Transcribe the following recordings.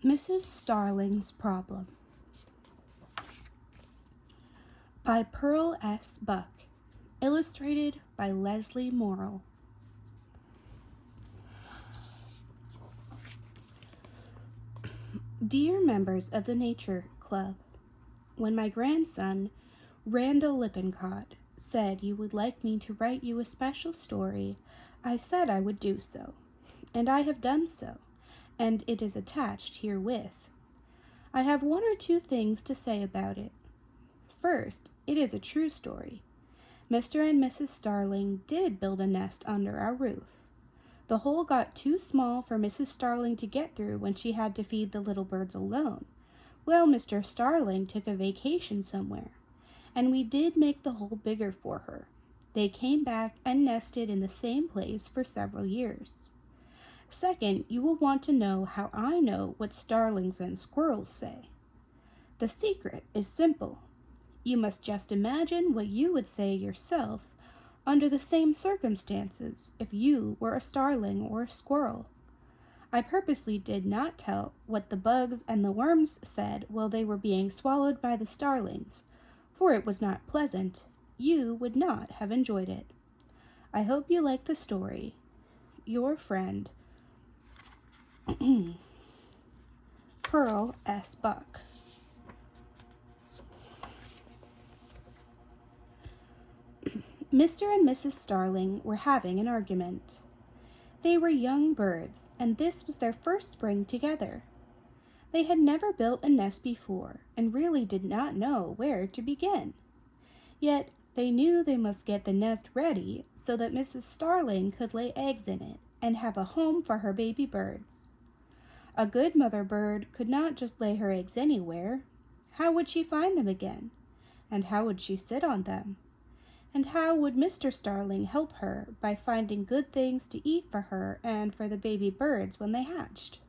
Mrs. Starling's Problem by Pearl S. Buck, illustrated by Leslie Morrill. Dear members of the Nature Club, when my grandson, Randall Lippincott, said you would like me to write you a special story, I said I would do so, and I have done so, and it is attached herewith. I have one or two things to say about it. First, it is a true story. Mr. and Mrs. Starling did build a nest under our roof. The hole got too small for Mrs. Starling to get through when she had to feed the little birds alone. Well, Mr. Starling took a vacation somewhere, and we did make the hole bigger for her. They came back and nested in the same place for several years. Second, you will want to know how I know what starlings and squirrels say. The secret is simple. You must just imagine what you would say yourself under the same circumstances if you were a starling or a squirrel. I purposely did not tell what the bugs and the worms said while they were being swallowed by the starlings, for it was not pleasant. You would not have enjoyed it. I hope you like the story. Your friend, Pearl S. Buck. Mr. and Mrs. Starling were having an argument. They were young birds, and this was their first spring together. They had never built a nest before, and really did not know where to begin. Yet they knew they must get the nest ready so that Mrs. Starling could lay eggs in it and have a home for her baby birds. A good mother bird could not just lay her eggs anywhere. How would she find them again? And how would she sit on them? And how would Mr. Starling help her by finding good things to eat for her and for the baby birds when they hatched?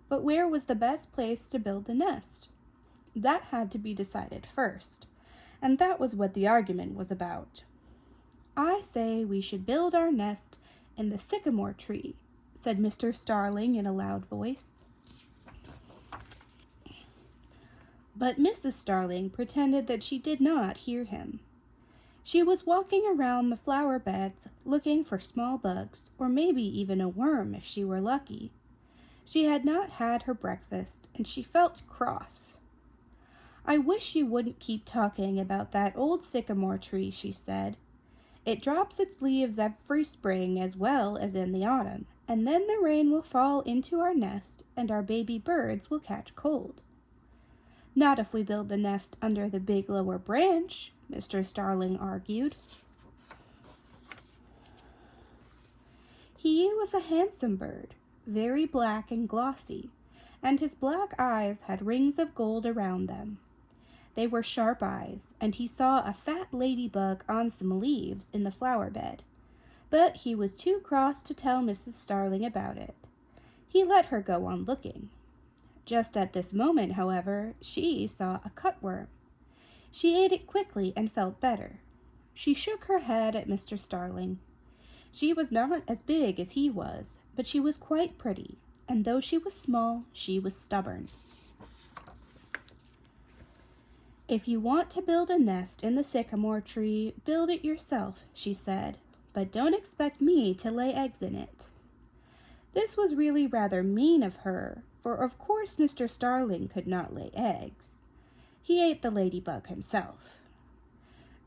But where was the best place to build the nest? That had to be decided first, and that was what the argument was about. I say we should build our nest in the sycamore tree, said Mr. Starling in a loud voice. But Mrs. Starling pretended that she did not hear him. She was walking around the flower beds looking for small bugs, or maybe even a worm if she were lucky. She had not had her breakfast, and she felt cross. I wish you wouldn't keep talking about that old sycamore tree, she said. It drops its leaves every spring as well as in the autumn, and then the rain will fall into our nest, and our baby birds will catch cold. Not if we build the nest under the big lower branch, Mr. Starling argued. He was a handsome bird, very black and glossy, and his black eyes had rings of gold around them. They were sharp eyes, and he saw a fat ladybug on some leaves in the flower bed, but he was too cross to tell Mrs. Starling about it. He let her go on looking. Just at this moment, however, she saw a cutworm. She ate it quickly and felt better. She shook her head at Mr. Starling. She was not as big as he was, but she was quite pretty, and though she was small, she was stubborn. If you want to build a nest in the sycamore tree, build it yourself, she said, but don't expect me to lay eggs in it. This was really rather mean of her, for of course Mr. Starling could not lay eggs. He ate the ladybug himself.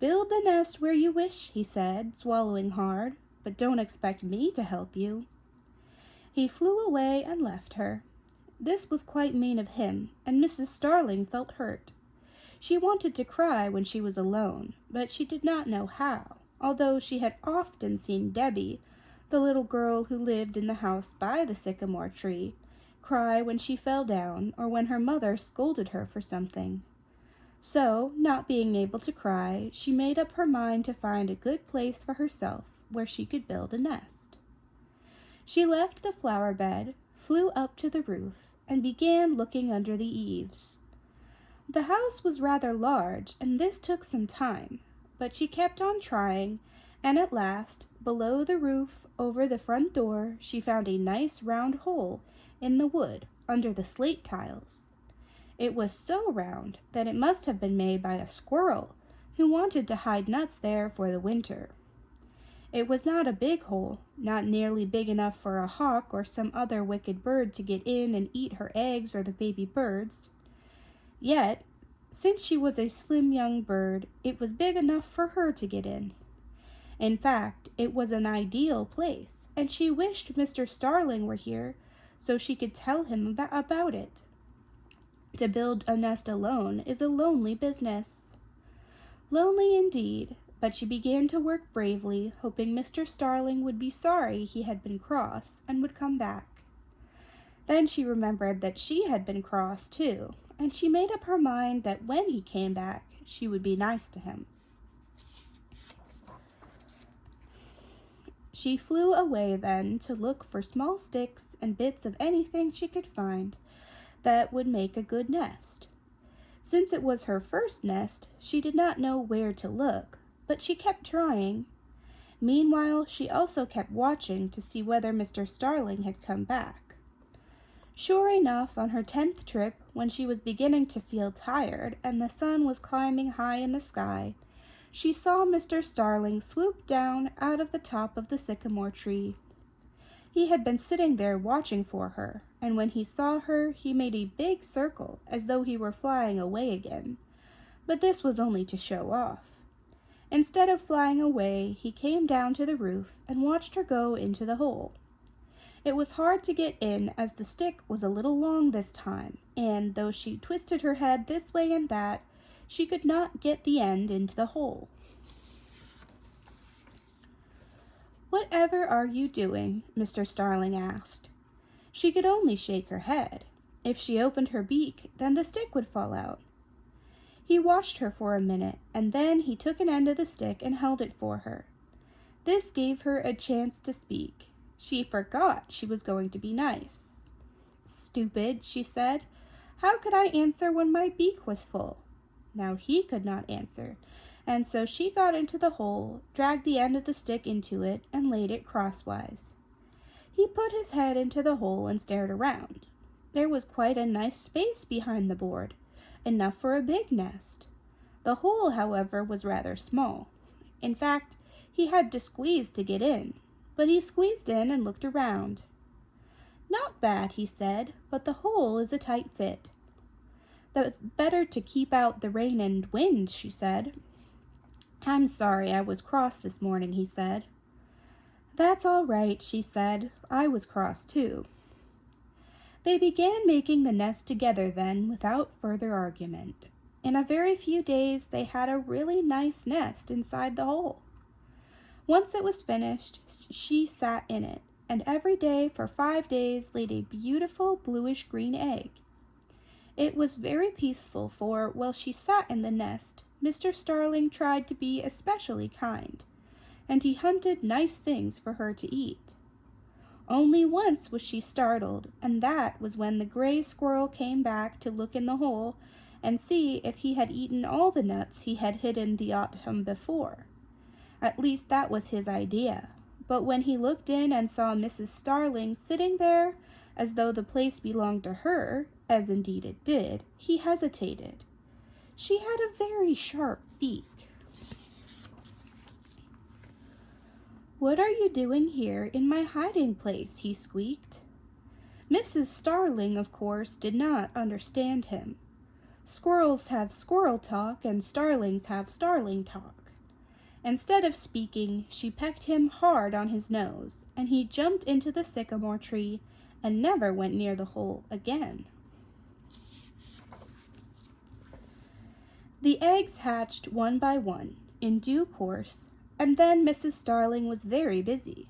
Build the nest where you wish, he said, swallowing hard, but don't expect me to help you. He flew away and left her. This was quite mean of him, and Mrs. Starling felt hurt. She wanted to cry when she was alone, but she did not know how, although she had often seen Debbie, the little girl who lived in the house by the sycamore tree, cry when she fell down or when her mother scolded her for something. So, not being able to cry, she made up her mind to find a good place for herself where she could build a nest. She left the flower bed, flew up to the roof, and began looking under the eaves. The house was rather large, and this took some time, but she kept on trying, and at last, below the roof, over the front door, she found a nice round hole in the wood under the slate tiles. It was so round that it must have been made by a squirrel who wanted to hide nuts there for the winter. It was not a big hole, not nearly big enough for a hawk or some other wicked bird to get in and eat her eggs or the baby birds. Yet, since she was a slim young bird, it was big enough for her to get in. In fact, it was an ideal place, and she wished Mr. Starling were here so she could tell him about it. To build a nest alone is a lonely business. Lonely indeed, but she began to work bravely, hoping Mr. Starling would be sorry he had been cross and would come back. Then she remembered that she had been cross too, and she made up her mind that when he came back, she would be nice to him. She flew away then to look for small sticks and bits of anything she could find that would make a good nest. Since it was her first nest, she did not know where to look, but she kept trying. Meanwhile, she also kept watching to see whether Mr. Starling had come back. Sure enough, on her 10th trip, when she was beginning to feel tired and the sun was climbing high in the sky, she saw Mr. Starling swoop down out of the top of the sycamore tree. He had been sitting there watching for her, and when he saw her, he made a big circle as though he were flying away again. But this was only to show off. Instead of flying away, he came down to the roof and watched her go into the hole. It was hard to get in as the stick was a little long this time, and though she twisted her head this way and that, she could not get the end into the hole. "Whatever are you doing?" Mr. Starling asked. She could only shake her head. If she opened her beak, then the stick would fall out. He watched her for a minute, and then he took an end of the stick and held it for her. This gave her a chance to speak. She forgot she was going to be nice. "Stupid," she said. "How could I answer when my beak was full?" Now he could not answer, and so she got into the hole, dragged the end of the stick into it, and laid it crosswise. He put his head into the hole and stared around. There was quite a nice space behind the board, enough for a big nest. The hole, however, was rather small. In fact, he had to squeeze to get in, but he squeezed in and looked around. "Not bad," he said, "but the hole is a tight fit." "That's better to keep out the rain and wind," she said. "I'm sorry I was cross this morning," he said. "That's all right," she said. "I was cross too." They began making the nest together then without further argument. In a very few days they had a really nice nest inside the hole. Once it was finished, she sat in it, and every day for 5 days laid a beautiful bluish-green egg. It was very peaceful, for, while she sat in the nest, Mr. Starling tried to be especially kind, and he hunted nice things for her to eat. Only once was she startled, and that was when the gray squirrel came back to look in the hole and see if he had eaten all the nuts he had hidden the autumn before. At least that was his idea, but when he looked in and saw Mrs. Starling sitting there as though the place belonged to her, as indeed it did, he hesitated. She had a very sharp beak. "What are you doing here in my hiding place?" he squeaked. Mrs. Starling, of course, did not understand him. Squirrels have squirrel talk, and starlings have starling talk. Instead of speaking, she pecked him hard on his nose, and he jumped into the sycamore tree and never went near the hole again. The eggs hatched one by one, in due course, and then Mrs. Starling was very busy.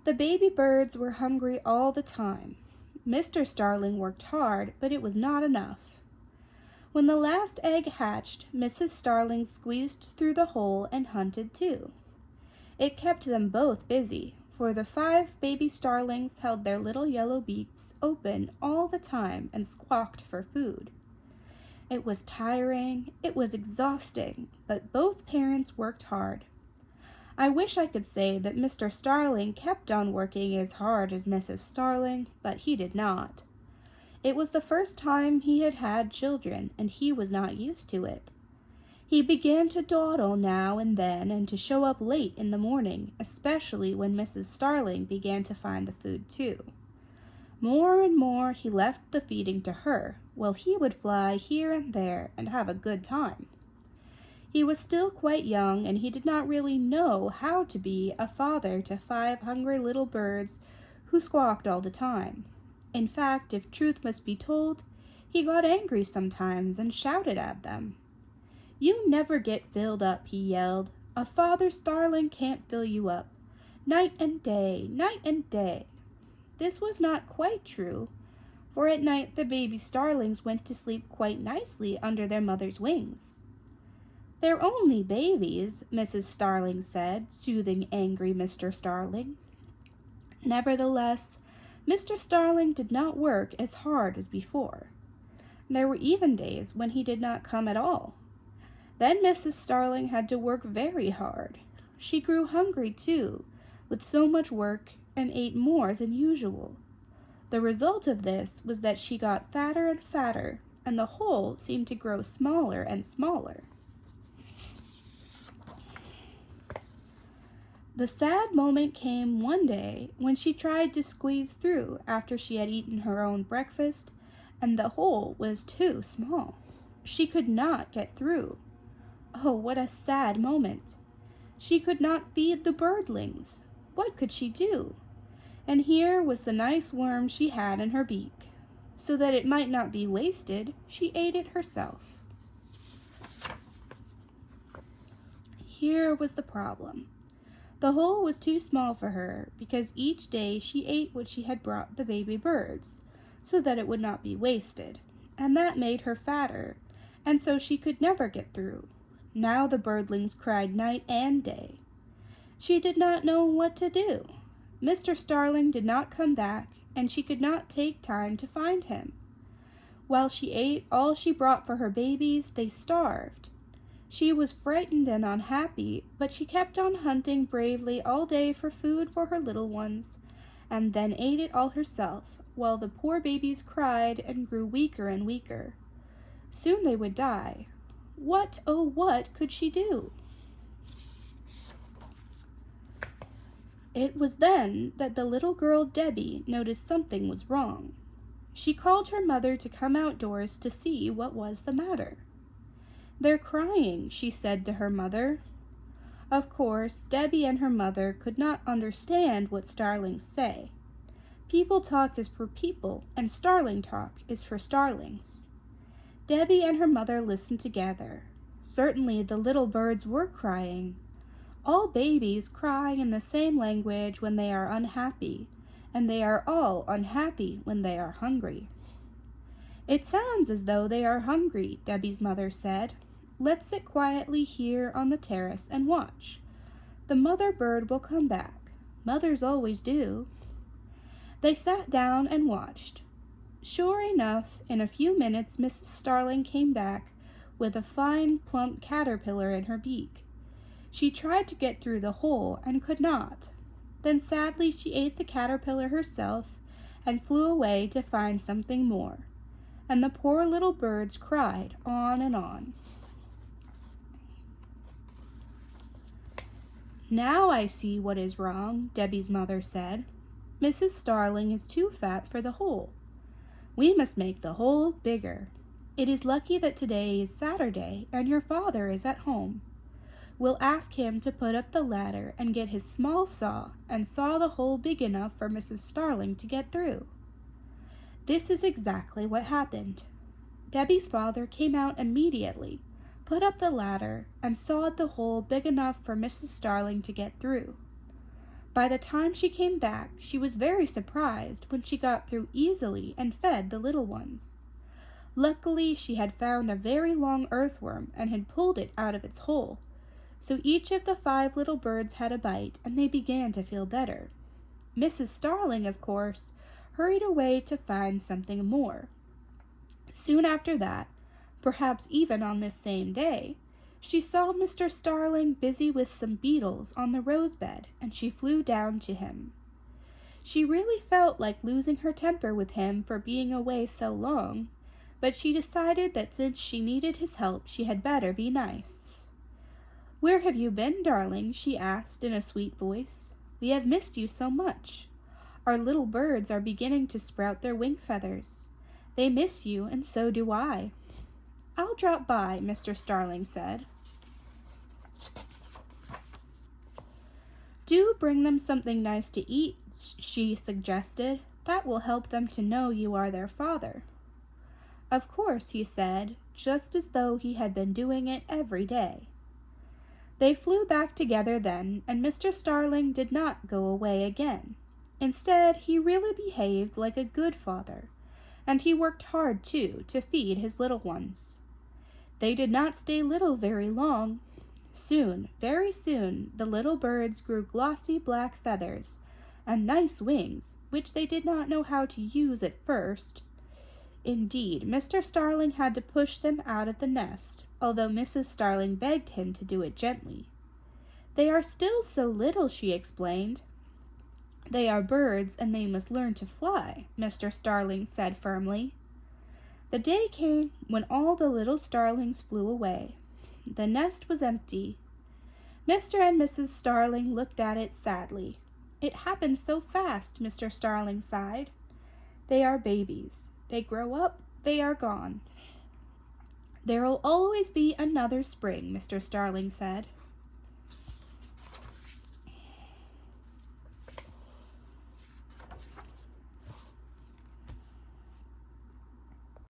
The baby birds were hungry all the time. Mr. Starling worked hard, but it was not enough. When the last egg hatched, Mrs. Starling squeezed through the hole and hunted too. It kept them both busy, for the 5 baby starlings held their little yellow beaks open all the time and squawked for food. It was tiring, it was exhausting, but both parents worked hard. I wish I could say that Mr. Starling kept on working as hard as Mrs. Starling, but he did not. It was the first time he had had children, and he was not used to it. He began to dawdle now and then and to show up late in the morning, especially when Mrs. Starling began to find the food too. More and more he left the feeding to her, while he would fly here and there and have a good time. He was still quite young, and he did not really know how to be a father to 5 hungry little birds who squawked all the time. In fact, if truth must be told, he got angry sometimes and shouted at them. "You never get filled up," he yelled. "A father starling can't fill you up. Night and day, night and day." This was not quite true, for at night the baby starlings went to sleep quite nicely under their mother's wings. "They're only babies," Mrs. Starling said, soothing angry Mr. Starling. Nevertheless, Mr. Starling did not work as hard as before. There were even days when he did not come at all. Then Mrs. Starling had to work very hard. She grew hungry, too, with so much work, and ate more than usual. The result of this was that she got fatter and fatter, and the hole seemed to grow smaller and smaller. The sad moment came one day when she tried to squeeze through after she had eaten her own breakfast, and the hole was too small. She could not get through. Oh, what a sad moment! She could not feed the birdlings. What could she do? And here was the nice worm she had in her beak. So that it might not be wasted, she ate it herself. Here was the problem. The hole was too small for her, because each day she ate what she had brought the baby birds, so that it would not be wasted, and that made her fatter, and so she could never get through. Now the birdlings cried night and day. She did not know what to do. Mr. Starling did not come back, and she could not take time to find him. While she ate all she brought for her babies, they starved. She was frightened and unhappy, but she kept on hunting bravely all day for food for her little ones, and then ate it all herself, while the poor babies cried and grew weaker and weaker. Soon they would die. What, oh what, could she do? It was then that the little girl Debbie noticed something was wrong. She called her mother to come outdoors to see what was the matter. "They're crying," she said to her mother. Of course, Debbie and her mother could not understand what starlings say. People talk is for people, and starling talk is for starlings. Debbie and her mother listened together. Certainly the little birds were crying. All babies cry in the same language when they are unhappy, and they are all unhappy when they are hungry. "It sounds as though they are hungry," Debbie's mother said. "Let's sit quietly here on the terrace and watch. The mother bird will come back. Mothers always do." They sat down and watched. Sure enough, in a few minutes Mrs. Starling came back with a fine, plump caterpillar in her beak. She tried to get through the hole and could not. Then sadly she ate the caterpillar herself and flew away to find something more. And the poor little birds cried on and on. "Now I see what is wrong," Debbie's mother said. "Mrs. Starling is too fat for the hole. We must make the hole bigger. It is lucky that today is Saturday and your father is at home. We'll ask him to put up the ladder and get his small saw and saw the hole big enough for Mrs. Starling to get through." This is exactly what happened. Debbie's father came out immediately, put up the ladder, and sawed the hole big enough for Mrs. Starling to get through. By the time she came back, she was very surprised when she got through easily and fed the little ones. Luckily, she had found a very long earthworm and had pulled it out of its hole, so each of the 5 little birds had a bite, and they began to feel better. Mrs. Starling, of course, hurried away to find something more. Soon after that, perhaps even on this same day, she saw Mr. Starling busy with some beetles on the rose bed, and she flew down to him. She really felt like losing her temper with him for being away so long, but she decided that since she needed his help, she had better be nice. "Where have you been, darling?" she asked in a sweet voice. "We have missed you so much. Our little birds are beginning to sprout their wing feathers. They miss you, and so do I." "I'll drop by," Mr. Starling said. "Do bring them something nice to eat," she suggested. "That will help them to know you are their father." "Of course," he said, just as though he had been doing it every day. They flew back together then, and Mr. Starling did not go away again. Instead, he really behaved like a good father, and he worked hard, too, to feed his little ones. They did not stay little very long. Soon, very soon, the little birds grew glossy black feathers and nice wings, which they did not know how to use at first. Indeed, Mr. Starling had to push them out of the nest, although Mrs. Starling begged him to do it gently. "They are still so little," she explained. "They are birds, and they must learn to fly," Mr. Starling said firmly. The day came when all the little starlings flew away. The nest was empty. Mr. and Mrs. Starling looked at it sadly. "It happened so fast," Mr. Starling sighed. "They are babies. They grow up, they are gone." "There'll always be another spring," Mr. Starling said.